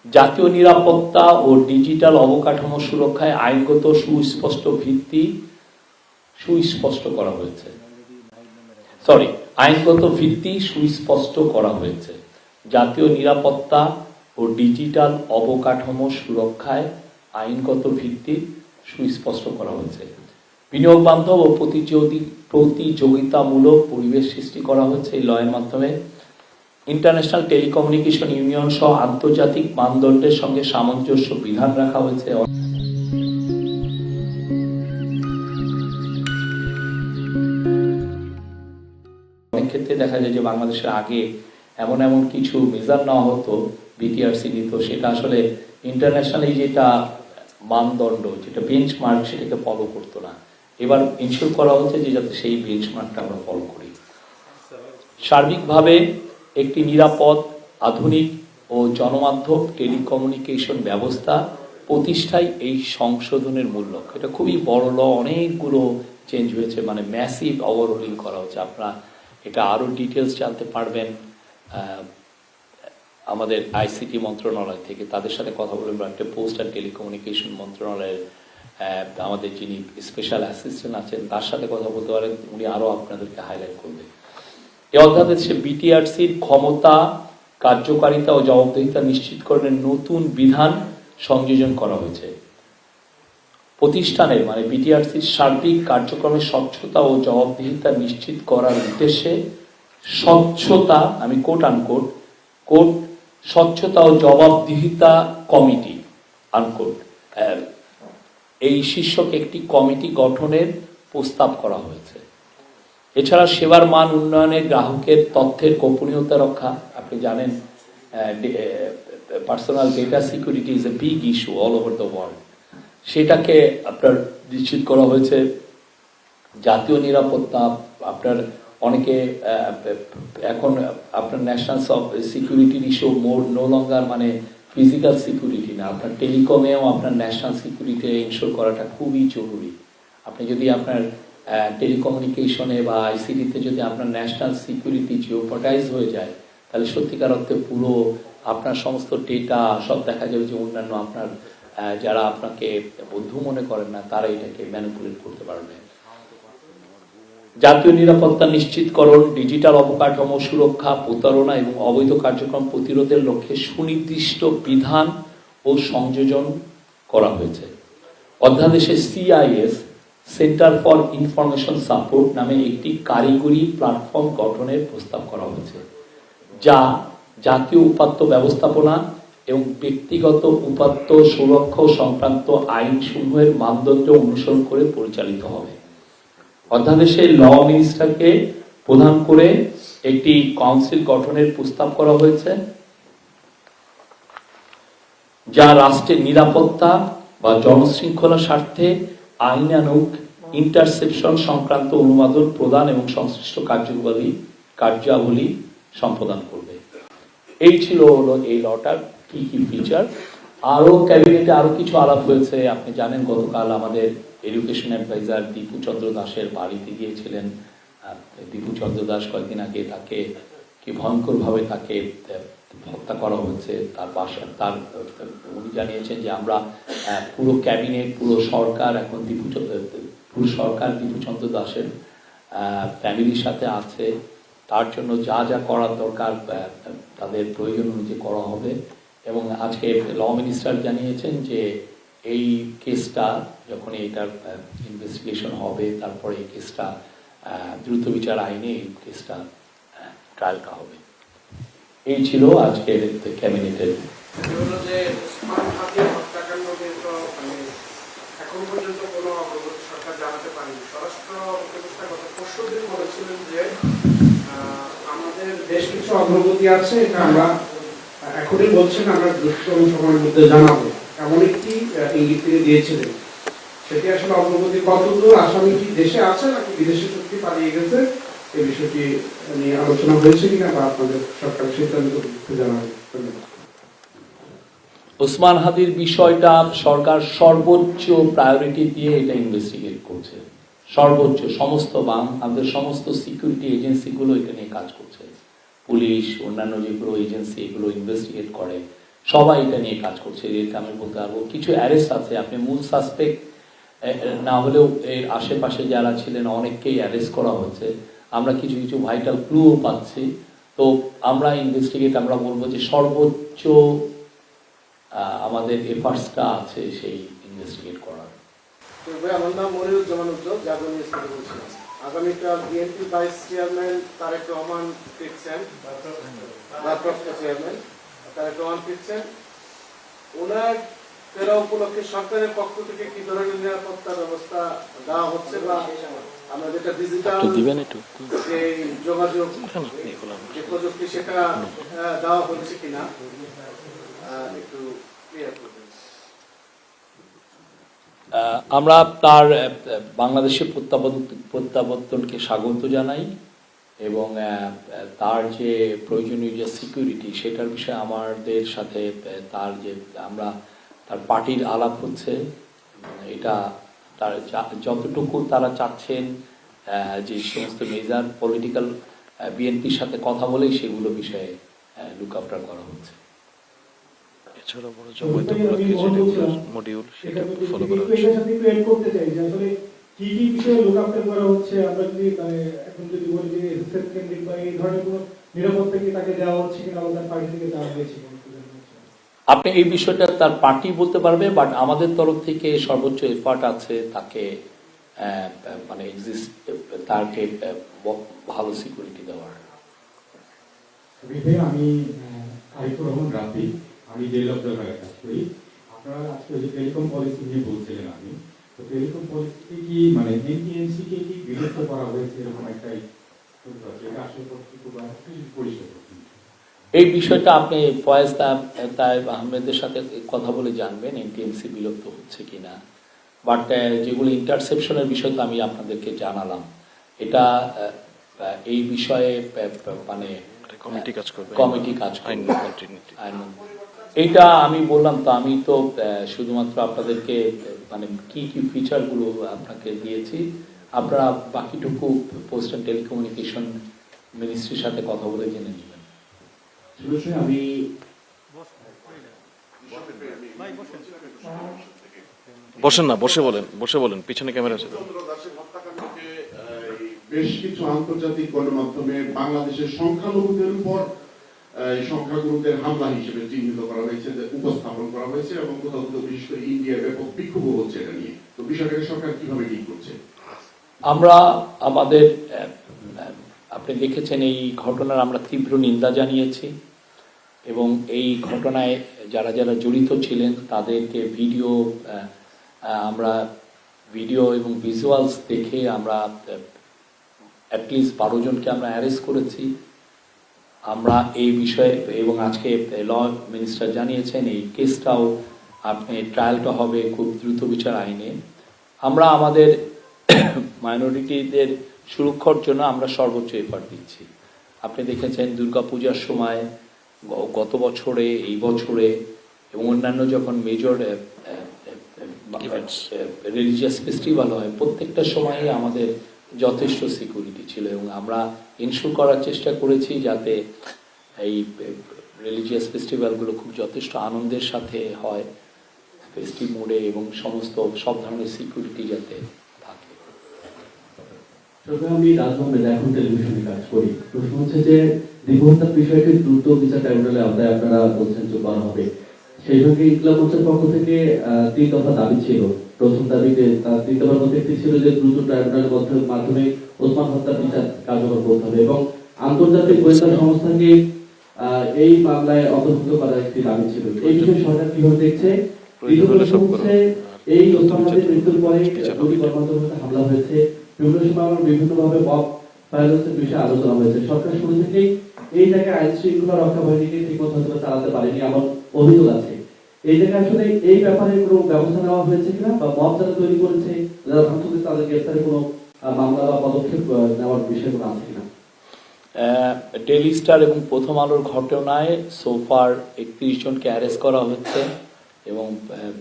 জাতীয় নিরাপত্তা ও ডিজিটাল অবকাঠামো সুরক্ষায় আইনগত সুস্পষ্ট ভিত্তি সুস্পষ্ট করা হয়েছে। আইনগত ভিত্তি সুস্পষ্ট করা হয়েছে। জাতীয় নিরাপত্তা ও ডিজিটাল অবকাঠামো সুরক্ষায় আইনগত ভিত্তি সুস্পষ্ট করা হয়েছে। বিনিয়োগ বান্ধব ও প্রতিযোগিতামূলক পরিবেশ সৃষ্টি করা হয়েছে এই লয়ের মাধ্যমে। ইন্টারন্যাশনাল টেলিকমিউনিকেশন ইউনিয়ন সহ আন্তর্জাতিক মানদণ্ডের সঙ্গে সামঞ্জস্য বিধান রাখা হয়েছে। অনেক ক্ষেত্রে দেখা যায় যে বাংলাদেশের আগে এমন কিছু মেজার নেওয়া হতো, বিটিআরসি দিত, সেটা আসলে ইন্টারন্যাশনালি যেটা মানদণ্ড, যেটা বেঞ্চমার্ক, সেটাকে ফলো করতো না। এবার ইনশিওর করা হচ্ছে যে যাতে সেই বেঞ্চমার্কটা আমরা ফলো করি। সার্বিকভাবে একটি নিরাপদ, আধুনিক ও জনমাধ্যম টেলিকমিউনিকেশন ব্যবস্থা প্রতিষ্ঠায় এই সংশোধনের মূল লক্ষ্য। এটা খুবই বড় ল, অনেকগুলো চেঞ্জ হয়েছে, মানে ম্যাসিভ ওভারহোলিং করা হচ্ছে। আপনারা এটা আরও ডিটেলস জানতে পারবেন আমাদের আইসিটি মন্ত্রণালয় থেকে। তাদের সাথে কথা বলে একটা পোস্ট অ্যান্ড টেলিকমিউনিকেশন মন্ত্রণালয়ের আমাদের যিনি স্পেশাল অ্যাসিস্ট্যান্ট আছেন তার সাথে কথা বলতে পারেন, উনি আরও আপনাদেরকে হাইলাইট করবেন। এই অধ্যাদেশে বিটিআরসির ক্ষমতা, কার্যকারিতা ও জবাবদিহিতা নিশ্চিতকরণের নতুন বিধান সংযোজন করা হয়েছে। প্রতিষ্ঠানের মানে বিটিআরসির সার্বিক কার্যক্রমের স্বচ্ছতা ও জবাবদিহিতা নিশ্চিত করার উদ্দেশ্যে স্বচ্ছতা, আমি কোট আনকোট স্বচ্ছতা ও জবাবদিহিতা কমিটি আনকোট, এই শীর্ষক একটি কমিটি গঠনের প্রস্তাব করা হয়েছে। এছাড়া সেবার মান উন্নয়নে গ্রাহকের তথ্যের গোপনীয়তা রক্ষা, আপনি জানেন personal data security is a big issue all over the world, সেটাকে আপনার নিশ্চিত করা হয়েছে। জাতীয় নিরাপত্তা, আপনার অনেকে এখন আপনার ন্যাশনাল সিকিউরিটির ইস্যু নো লঙ্গার মানে ফিজিক্যাল সিকিউরিটি না, আপনার টেলিকমেও আপনার ন্যাশনাল সিকিউরিটি ইনশোর করাটা খুবই জরুরি। আপনি যদি আপনার টেলিকমিউনিকেশনে বা আইসিটিতে যদি আপনার ন্যাশনাল সিকিউরিটি জিওপটাইজ হয়ে যায়, তাহলে সত্যিকার অর্থে পুরো আপনার সমস্ত ডেটা সব দেখা যাবে যে অন্যান্য আপনার যারা আপনাকে বন্ধু মনে করেন না তারা এটাকে ম্যানিপুলেট করতে পারবে। জাতীয় নিরাপত্তা নিশ্চিতকরণ, ডিজিটাল অবকাঠামো সুরক্ষা, প্রতারণা এবং অবৈধ কার্যক্রম প্রতিরোধের লক্ষ্যে সুনির্দিষ্ট বিধান ও সংযোজন করা হয়েছে। অধ্যাদেশে CIS centre for information support নামে একটি কারিগরি প্ল্যাটফর্ম গঠনের প্রস্তাব করা হয়েছে, যা জাতীয় উপাত্ত ব্যবস্থাপনা এবং ব্যক্তিগত উপাত্ত সুরক্ষা সংক্রান্ত আইনসমূহের মানদণ্ড অনুসরণ করে পরিচালিত হবে। অধ্যাদেশে ল মিনিস্টারকে প্রধান করে একটি কাউন্সিল গঠনের প্রস্তাব করা হয়েছে, যা রাষ্ট্রের নিরাপত্তা বা জনশৃঙ্খলা স্বার্থে আইনানুগ ইন্টারসেপশন সংক্রান্ত অনুমোদন প্রদান এবং সংশ্লিষ্ট কার্যাবলী সম্পাদন করবে। এই ছিল এই লটার কি ফিচার। আরো ক্যাবিনেটে আরো কিছু আলাপ হয়েছে। আপনি জানেন গতকাল আমাদের এডুকেশন অ্যাডভাইজার দীপু চন্দ্র দাসের বাড়িতে গিয়েছিলেন। দীপু চন্দ্র দাস কয়েকদিন আগে তাকে কি ভয়ঙ্করভাবে তাকে হত্যা করা হয়েছে তার বাসা। উনি জানিয়েছেন যে আমরা পুরো ক্যাবিনেট, পুরো সরকার এখন দীপু চন্দ্র দাসের ফ্যামিলির সাথে আছে। তার জন্য যা যা করার দরকার তাদের প্রয়োজন অনুযায়ী করা হবে। এবং আজকে ল মিনিস্টার জানিয়েছেন যে এই কেসটা যখন এটার ইনভেস্টিগেশন হবে তারপরে এই কেসটা দ্রুত বিচার আইনে এই কেসটা ট্রায়ালটা হবে। এই ছিল আজকের ক্যাবিনেটের। এখন পর্যন্ত কোনো অগ্রগতি সরকার জানাতে পারেনি। স্বরাষ্ট্র উপদেষ্টা গত পরশুদিন বলেছিলেন যে আমাদের বেশ কিছু অগ্রগতি আছে, এটা আমরা এখনই বলছেন আমরা দ্রুততম সময়ের মধ্যে জানাবো, এমন একটি ইঙ্গিত তিনি দিয়েছিলেন। সেটি আসলে অগ্রগতি কতদূর, আসামি কি দেশে আছে নাকি বিদেশে চুক্তি পালিয়ে গেছে, এই বিষয়টি নিয়ে আলোচনা হয়েছে কিনা বা আপনাদের সরকার সিদ্ধান্ত জানাবেন। ওসমান হাদির বিষয়টা সরকার সর্বোচ্চ প্রায়োরিটি দিয়ে এটা ইনভেস্টিগেট করছে। সর্বোচ্চ আমাদের সমস্ত সিকিউরিটি এজেন্সিগুলো এটা নিয়ে কাজ করছে। পুলিশ, অন্যান্য যেগুলো এজেন্সি এগুলো ইনভেস্টিগেট করে, সবাই এটা নিয়ে কাজ করছে, এটা আমি বলতে পারবো। কিছু অ্যারেস্ট আছে, আপনি মূল সাসপেক্ট না হলেও এর আশেপাশে যারা ছিলেন অনেককেই অ্যারেস্ট করা হচ্ছে। আমরা কিছু কিছু ভাইটাল ক্লুও পাচ্ছি। তো আমরা ইনভেস্টিগেট, আমরা বলবো যে সর্বোচ্চ আমাদের এফার্টসটা আছে সেই ইনভেস্টিগেট করার। আমার নাম মনিরুজ্জামান উজ্জ্বল, জাগরণ নিউজ থেকে বলছিলাম। আগামীকাল বিএনপি ভাইস চেয়ারম্যান তারেক রহমান ফিরছেন, ভারপ্রাপ্ত চেয়ারম্যান তারেক রহমান ফিরছেন। ওনার ফেরা উপলক্ষে সরকারের পক্ষ থেকে কি ধরনের নিরাপত্তা ব্যবস্থা দেওয়া হচ্ছে, বা আমরা যেটা ডিজিটাল যে যোগাযোগ যে প্রযুক্তি সেটা দেওয়া হচ্ছে কিনা একটু ক্লিয়ার করবেন। আমরা তার বাংলাদেশের প্রত্যাবর্তনকে স্বাগত জানাই এবং তার যে প্রয়োজনীয় যে সিকিউরিটি সেটার বিষয়ে আমাদের সাথে তার যে তার পার্টির আলাপ হচ্ছে। এটা তার যতটুকু তারা চাচ্ছেন যে সমস্ত মেজর পলিটিক্যাল বিএনপির সাথে কথা বলেই সেগুলো বিষয়ে লুক আফটার করা হচ্ছে। এছাড়া বড় জবাইদমূলক কিছু মডিউল সেটা ফলো করা হচ্ছে। করতে চাই যে আসলে কি কি বিষয়ে লুক আফটার করা হচ্ছে, আমরা যদি এখন যদি বলি যে এসএসএফ কেন্দ্রিক বা এই ধরনের কোনো নিরাপত্তা কি তাকে দেওয়া হচ্ছে কিনা, বা তার পার্টি থেকে দেওয়া হয়েছে কিনা। আপনি এই বিষয়টা তার পার্টি বলতে পারবে, বাট আমাদের তরফ থেকে সর্বোচ্চ এফার্ট আছে তাকে মানে তাকে ভালো সিকিউরিটি দেওয়ার। আমি আরিফুর রহমান রাব্বি, আমি জেল অবজারভারে কাজ করি। আপনারা আজকে যে টেলিকম পলিসি নিয়ে বলছিলেন, আমি তো টেলিকম পলিসিতে কি মানে এনটিএনসি কে কি বিরক্ত করা হয়েছে এরকম একটাই এটা আসলে পরিষ্কার করছেন। এই বিষয়টা আপনি ফয়েজ তায়েব আহমেদের সাথে কথা বলে জানবেন এনটিএমসি বিলুপ্ত হচ্ছে কিনা। বাট যেগুলো ইন্টারসেপশনের বিষয় তো আমি আপনাদেরকে জানালাম, এটা এই বিষয়ে মানে কমিটি কাজ করবে, এইটা আমি বললাম তো। আমি তো শুধুমাত্র আপনাদেরকে মানে কি কি ফিচারগুলো আপনাকে দিয়েছি, আপনারা বাকিটুকু পোস্ট অ্যান্ড টেলিকমিউনিকেশন মিনিস্ট্রির সাথে কথা বলে জেনে নেবেন। আমি বসেন না, বসে বলেন, পিছনে ক্যামেরা আছে। বেশ কিছু আন্তর্জাতিক গণমাধ্যমে বাংলাদেশের সংখ্যালঘুদের উপর সংখ্যাগুরুদের হামলা হিসেবে চিহ্নিত করা হয়েছে, উপস্থাপন করা হয়েছে, এবং কোথাও কোথাও বিশেষ করে ইন্ডিয়ার ব্যাপক বিক্ষোভ হচ্ছে এটা নিয়ে। তো বিষয়টাকে সরকার কিভাবে ডিল করছে? আমরা আমাদের আপনি দেখেছেন এই ঘটনার আমরা তীব্র নিন্দা জানিয়েছি এবং এই ঘটনায় যারা যারা জড়িত ছিলেন তাদেরকে ভিডিও এবং ভিজুয়ালস দেখে আমরা অ্যাটলিস্ট 12 জনকে আমরা অ্যারেস্ট করেছি। আমরা এই বিষয়ে এবং আজকে ল মিনিস্টার জানিয়েছেন এই কেসটাও ট্রায়ালটা হবে খুব দ্রুত বিচার আইনে। আমরা আমাদের মাইনরিটিদের সুরক্ষার জন্য আমরা সর্বোচ্চ এফার্ট দিচ্ছি। আপনি দেখেছেন দুর্গাপূজার সময়, গত বছরে, এই বছরে এবং অন্যান্য যখন মেজর রিলিজিয়াস ফেস্টিভ্যাল হয় প্রত্যেকটা সময়ে আমাদের যথেষ্ট সিকিউরিটি ছিল এবং আমরা ইনশিওর করার চেষ্টা করেছি যাতে এই রিলিজিয়াস ফেস্টিভ্যালগুলো খুব যথেষ্ট আনন্দের সাথে হয়, ফেস্টিভ মোডে, এবং সব ধরনের সিকিউরিটি যাতে থাকে। আমি রাজভবনে এখন টেলিভিশনে কাজ করি। প্রশ্ন হচ্ছে যে দীর্ঘহত্যার বিষয়টি দ্রুত বিচার ট্রাইব্যুনালে আওতায় আপনারা বলছেন যে করা হবে। সেই সঙ্গে ইসলাম মঞ্চের পক্ষ থেকে 3 দফা দাবি ছিল। প্রথম দাবিতে 3 দফার মধ্যে একটি ছিল যে দ্রুত ট্রাইব্যুনালের মাধ্যমে ওসমান হত্যার বিচার কার্যকর করতে হবে এবং আন্তর্জাতিক গোয়েন্দা সংস্থাকে এই মামলায় অন্তর্ভুক্ত করার একটি দাবি ছিল। এই বিষয়ে সরকার কিভাবে দেখছে? এই ওসমানের মৃত্যুর পরে দুটি কর্মকর্তার হামলা হয়েছে, বিভিন্ন সময় আমার বিভিন্নভাবে মব ভায়োলেন্সের বিষয়ে আলোচনা হয়েছে। সরকার শুরু থেকেই এই জায়গায় আইন শৃঙ্খলা রক্ষা বাহিনীকে ঠিকমতো হয়তো চালাতে পারেনি এমন অভিযোগ আছে। এই জায়গায় আসলে এই ব্যাপারে কোনো ব্যবস্থা নেওয়া হয়েছে কিনা, বা মব যারা তৈরি করেছে যারা ভাঙচুর তাদের গ্রেফতারে কোনো মামলা বা পদক্ষেপ নেওয়ার বিষয় কোনো আছে কিনা? ডেইলি স্টার এবং প্রথম আলোর ঘটনায় সোফার 31 জনকে অ্যারেস্ট করা হচ্ছে এবং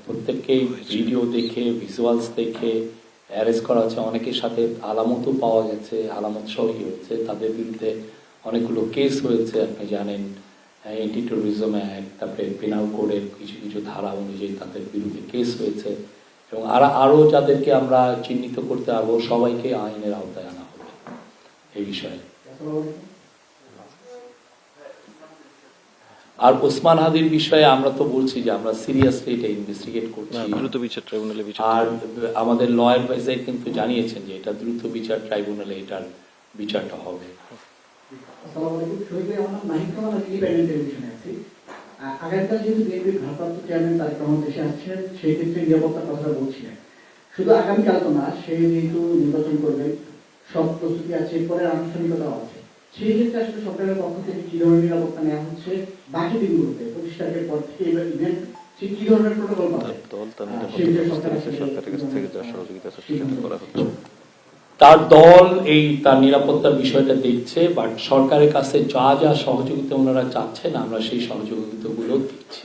প্রত্যেককেই ভিডিও দেখে, ভিজুয়ালস দেখে অ্যারেস্ট করা হচ্ছে। অনেকের সাথে আলামতও পাওয়া গেছে, আলামত সহই হয়েছে, তাদের বিরুদ্ধে অনেকগুলো কেস হয়েছে। আপনি জানেন অ্যান্টি টেরোরিজম অ্যাক্ট, তারপরে পেনাল কোডের কিছু কিছু ধারা অনুযায়ী তাদের বিরুদ্ধে কেস হয়েছে, এবং আরও যাদেরকে আমরা চিহ্নিত করতে পারবো সবাইকে আইনের আওতায় আনা হবে এই বিষয়ে। আর ওসমান হাদির বিষয়ে আমরা তো বলছি যে আমরা সিরিয়াসলি এটা ইনভেস্টিগেট করছি, দ্রুত বিচার ট্রাইব্যুনালে বিচার আর আমাদের ল অ্যাডভাইজার কিন্তু জানিয়েছেন যে এটা দ্রুত বিচার ট্রাইব্যুনালে এটার বিচারটা হবে। আসসালামু আলাইকুম। শহীদ ভাই, আমার নাম নাহিদ খান, আমি ইন্ডিপেন্ডেন্ট টেলিভিশনে আছি। আগামীকাল যেহেতু বিএনপির ভারপ্রাপ্ত চেয়ারম্যান তারেক রহমান দেশে আসছেন, সেই ক্ষেত্রে নিরাপত্তার কথাটা বলছিলেন। শুধু আগামীকাল তো না, সে যেহেতু নির্বাচন করবেন, সব প্রস্তুতি আছে, এরপরে আনুষ্ঠানিকতাও আছে। সেই ক্ষেত্রে আসলে সরকারের পক্ষ থেকে কি ধরনের নিরাপত্তা নেওয়া হচ্ছে বাকি দিনগুলোতে, 25 তারিখের পর থেকে ইভেন্ট সে কি ধরনের প্রোটোকল পাবে? দল তার সেই বিষয়ে সরকারের কাছ থেকে যা সহযোগিতা আছে সেটা করা হচ্ছে। তার দল তার নিরাপত্তার বিষয়টা দেখছে, বাট সরকারের কাছে যা যা সহযোগিতা ওনারা চাচ্ছেন আমরা সেই সহযোগিতাগুলো দিচ্ছি।